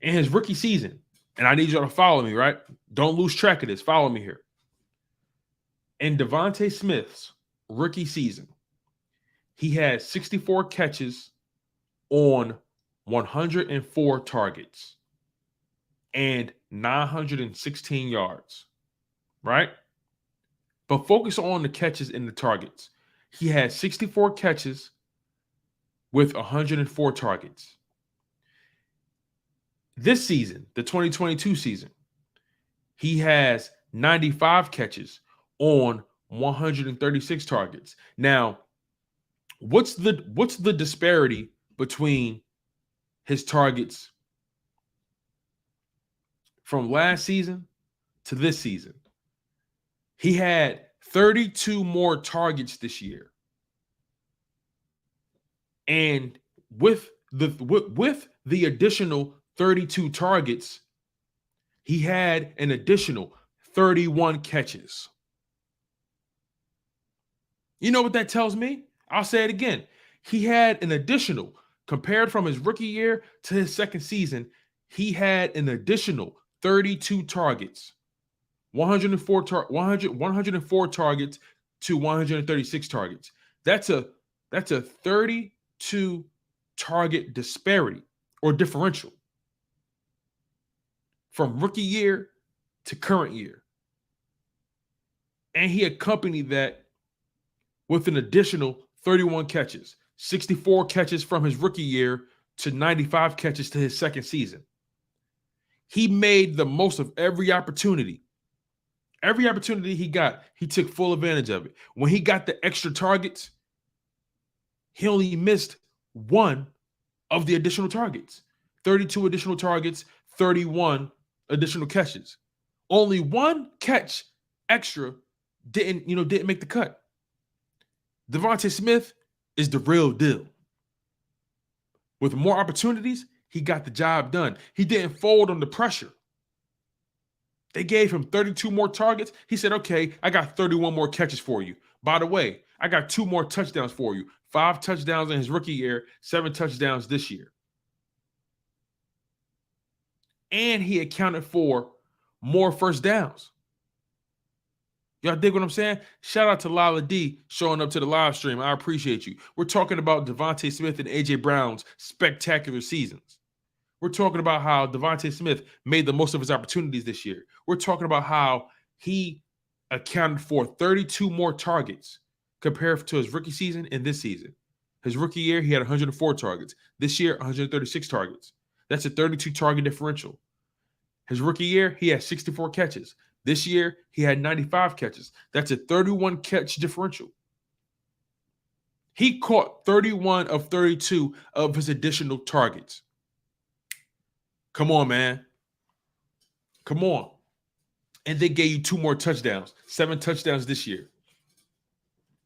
In his rookie season, and I need y'all to follow me, right? Don't lose track of this. Follow me here. In Devontae Smith's rookie season, he had 64 catches on 104 targets and 916 yards, right? but focus on the catches and the targets. He had 64 catches with 104 targets. This season, the 2022 season, he has 95 catches on 136 targets. Now, what's the disparity between his targets from last season to this season? He had 32 more targets this year. And with the additional 32 targets, he had an additional 31 catches. You know what that tells me? I'll say it again. He had an additional, compared from his rookie year to his second season, he had an additional 32 targets. 104 targets to 136 targets. That's a 32 target disparity or differential from rookie year to current year. And he accompanied that with an additional 31 catches, 64 catches from his rookie year to 95 catches to his second season. He made the most of every opportunity. Every opportunity he got, he took full advantage of it. When he got the extra targets, he only missed one of the additional targets. 32 additional targets, 31 additional catches. Only one catch extra didn't make the cut. DeVonta Smith is the real deal. With more opportunities, he got the job done. He didn't fold under pressure. They gave him 32 more targets. He said, okay, I got 31 more catches for you. By the way, I got 2 more touchdowns for you. 5 touchdowns in his rookie year, 7 touchdowns this year. And he accounted for more first downs. Y'all dig what I'm saying? Shout out to Lala D showing up to the live stream. I appreciate you. We're talking about DeVonta Smith and A.J. Brown's spectacular seasons. We're talking about how DeVonta Smith made the most of his opportunities this year. We're talking about how he accounted for 32 more targets compared to his rookie season and this season. His rookie year, he had 104 targets. This year, 136 targets. That's a 32 target differential. His rookie year, he had 64 catches. This year, he had 95 catches. That's a 31 catch differential. He caught 31 of 32 of his additional targets. Come on, man. Come on. And they gave you 2 more touchdowns, 7 touchdowns this year.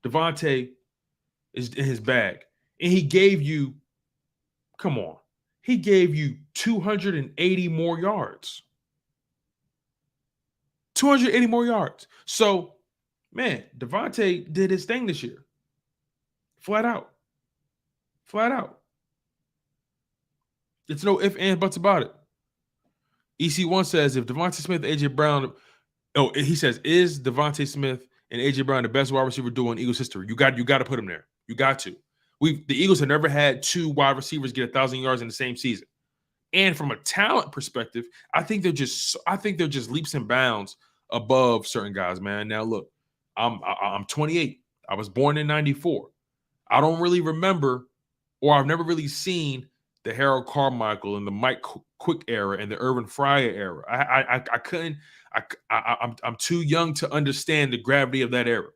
DeVonta is in his bag. And he gave you, come on, he gave you 280 more yards. 280 more yards. So, man, DeVonta did his thing this year. Flat out. Flat out. It's no ifs, ands, buts about it. EC1 says, if DeVonta Smith and A.J. Brown, he says, is DeVonta Smith and A.J. Brown the best wide receiver duo in Eagles history? You got to put him there. You got to. The Eagles have never had 2 wide receivers get 1,000 yards in the same season. And from a talent perspective, I think they're just leaps and bounds above certain guys, man. Now look, I'm 28. I was born in 94. I don't really remember, or I've never really seen the Harold Carmichael and the Mike Quick era and the Irvin Fryer era. I couldn't. I'm too young to understand the gravity of that era.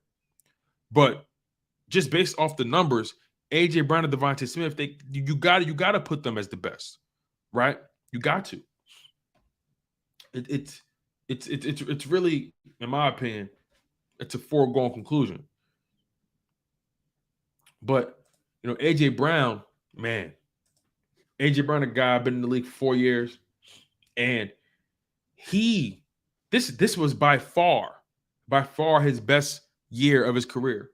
But just based off the numbers, A.J. Brown and DeVonta Smith, you got to put them as the best, right? You got to. It's really, in my opinion, it's a foregone conclusion. But A.J. Brown, man, A.J. Brown, a guy been in the league for 4 years, and this was by far his best year of his career.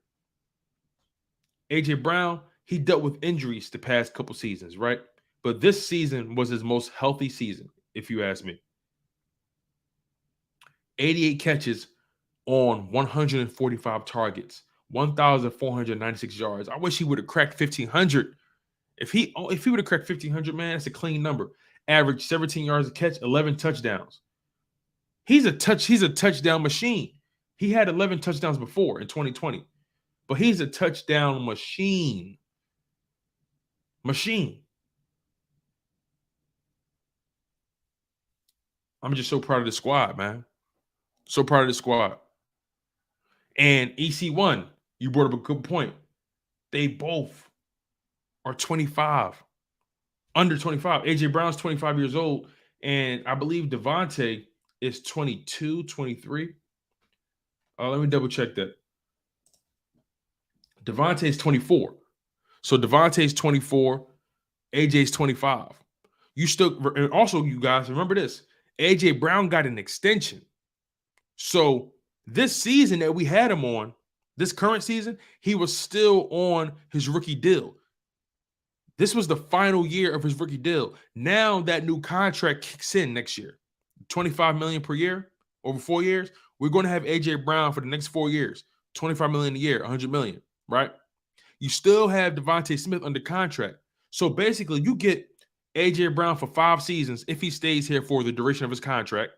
A.J. Brown, he dealt with injuries the past couple seasons, right? But this season was his most healthy season, if you ask me. 88 catches on 145 targets, 1,496 yards. I wish he would have cracked 1,500. If he would have cracked 1,500, man, that's a clean number. Average 17 yards a catch, 11 touchdowns. He's a touchdown machine. He had 11 touchdowns before in 2020, but he's a touchdown machine. I'm just so proud of the squad, man. So proud of the squad. And EC1, you brought up a good point. They both are 25, under 25. AJ Brown's 25 years old, and I believe Devontae is 22, 23. Let me double check that. Devontae's 24. So Devontae's 24, AJ's 25. You still, and also you guys remember this, AJ Brown got an extension. So this season that we had him on, this current season, he was still on his rookie deal. This was the final year of his rookie deal. Now that new contract kicks in next year, $25 million per year over 4 years. We're going to have AJ Brown for the next 4 years, $25 million a year, $100 million, right? You still have Devontae Smith under contract. So basically, you get AJ Brown for 5 seasons if he stays here for the duration of his contract.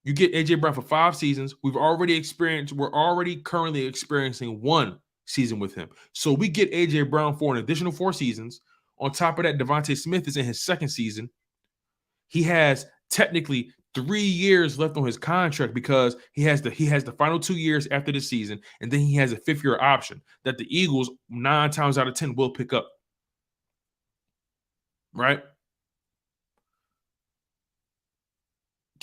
You get AJ Brown for 5 seasons. We're already currently experiencing 1 season with him. So we get AJ Brown for an additional 4 seasons. On top of that, Devontae Smith is in his 2nd season. He has technically 3 years left on his contract because he has the final 2 years after this season, and then he has a 5th-year option that the Eagles 9 times out of 10 will pick up. Right?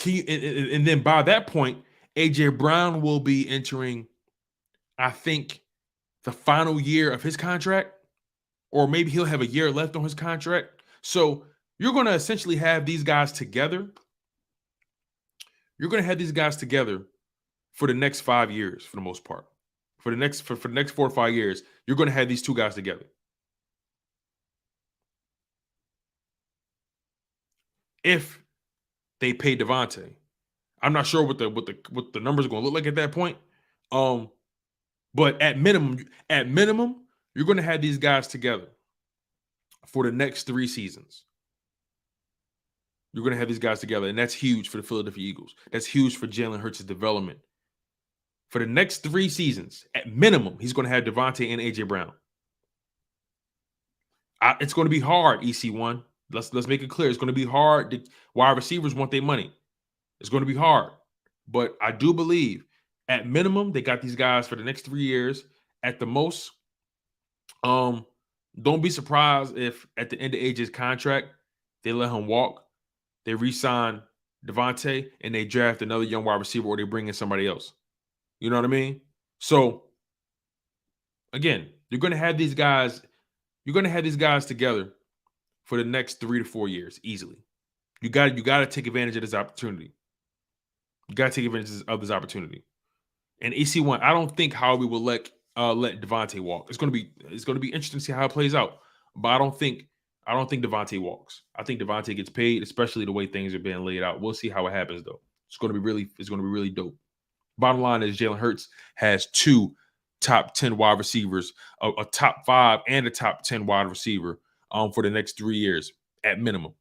And then by that point, AJ Brown will be entering, I think, the final year of his contract, or maybe he'll have a year left on his contract. So you're going to essentially have these guys together. You're going to have these guys together for the next 5 years, for the most part. For the next 4 or 5 years, you're going to have these 2 guys together. If they pay Devontae, I'm not sure what the numbers are going to look like at that point. But at minimum, you're going to have these guys together for the next 3 seasons. You're going to have these guys together, and that's huge for the Philadelphia Eagles. That's huge for Jalen Hurts' development. For the next 3 seasons, at minimum, he's going to have Devontae and AJ Brown. It's going to be hard, EC1. Let's make it clear. It's going to be hard. Wide receivers want their money. It's going to be hard. But I do believe, at minimum, they got these guys for the next 3 years. At the most, don't be surprised if at the end of AJ's contract, they let him walk. They re-sign Devontae, and they draft another young wide receiver, or they bring in somebody else. You know what I mean? So, again, you're going to have these guys. You're going to have these guys together for the next 3 to 4 years easily. You got to take advantage of this opportunity. You got to take advantage of this opportunity. And EC1, I don't think Howie will let Devontae walk. It's going to be interesting to see how it plays out. But I don't think Devontae walks. I think Devontae gets paid, especially the way things are being laid out. We'll see how it happens, though. It's going to be really dope. Bottom line is Jalen Hurts has 2 top 10 wide receivers, a top 5 and a top 10 wide receiver for the next 3 years at minimum.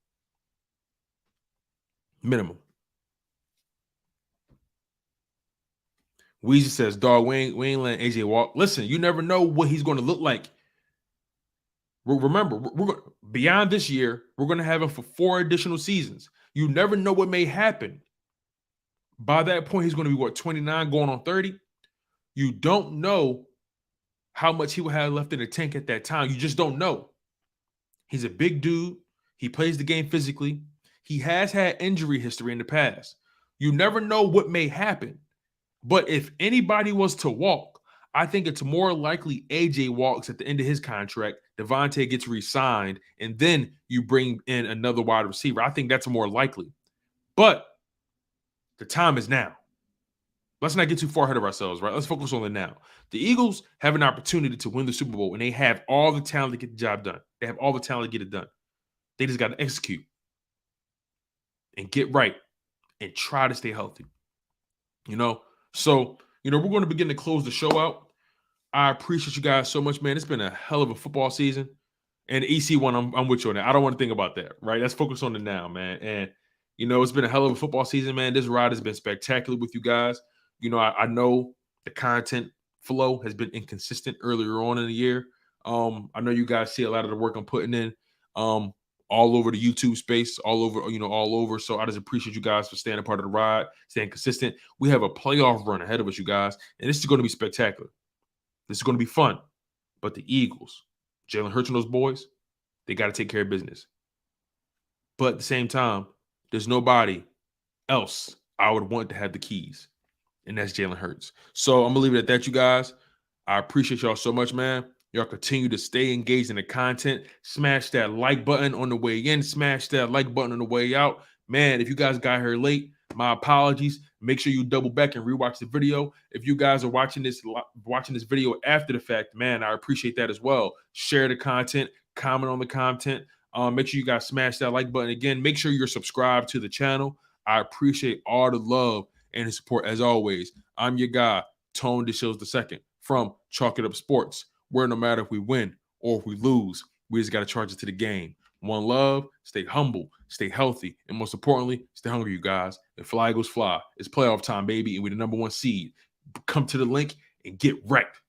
Minimum. Weezy says, dog, we ain't letting AJ walk. Listen, you never know what he's going to look like. Remember, beyond this year, we're going to have him for 4 additional seasons. You never know what may happen. By that point, he's going to be, 29 going on 30? You don't know how much he will have left in the tank at that time. You just don't know. He's a big dude. He plays the game physically. He has had injury history in the past. You never know what may happen. But if anybody was to walk, I think it's more likely AJ walks at the end of his contract, Devontae gets re-signed, and then you bring in another wide receiver. I think that's more likely. But the time is now. Let's not get too far ahead of ourselves, right? Let's focus on the now. The Eagles have an opportunity to win the Super Bowl, and they have all the talent to get the job done. They have all the talent to get it done. They just got to execute and get right and try to stay healthy. So, we're going to begin to close the show out. I appreciate you guys so much, man. It's been a hell of a football season. And EC1, I'm with you on that. I don't want to think about that, right? Let's focus on the now, man. And, it's been a hell of a football season, man. This ride has been spectacular with you guys. I know the content flow has been inconsistent earlier on in the year. I know you guys see a lot of the work I'm putting in all over the YouTube space, all over. So I just appreciate you guys for staying a part of the ride, staying consistent. We have a playoff run ahead of us, you guys, and this is going to be spectacular. This is going to be fun. But the Eagles, Jalen Hurts and those boys, they got to take care of business. But at the same time, there's nobody else I would want to have the keys, and that's Jalen Hurts. So I'm going to leave it at that, you guys. I appreciate y'all so much, man. Y'all continue to stay engaged in the content. Smash that like button on the way in. Smash that like button on the way out. Man, if you guys got here late, my apologies. Make sure you double back and rewatch the video. If you guys are watching this video after the fact, man, I appreciate that as well. Share the content, comment on the content. Make sure you guys smash that like button. Again, make sure you're subscribed to the channel. I appreciate all the love and the support as always. I'm your guy, Tone DeShields II from Chalk It Up Sports, where no matter if we win or if we lose, we just got to charge it to the game. One love, stay humble, stay healthy, and most importantly, stay hungry, you guys. And fly Eagles fly. It's playoff time, baby, and we're the #1 seed. Come to the link and get wrecked.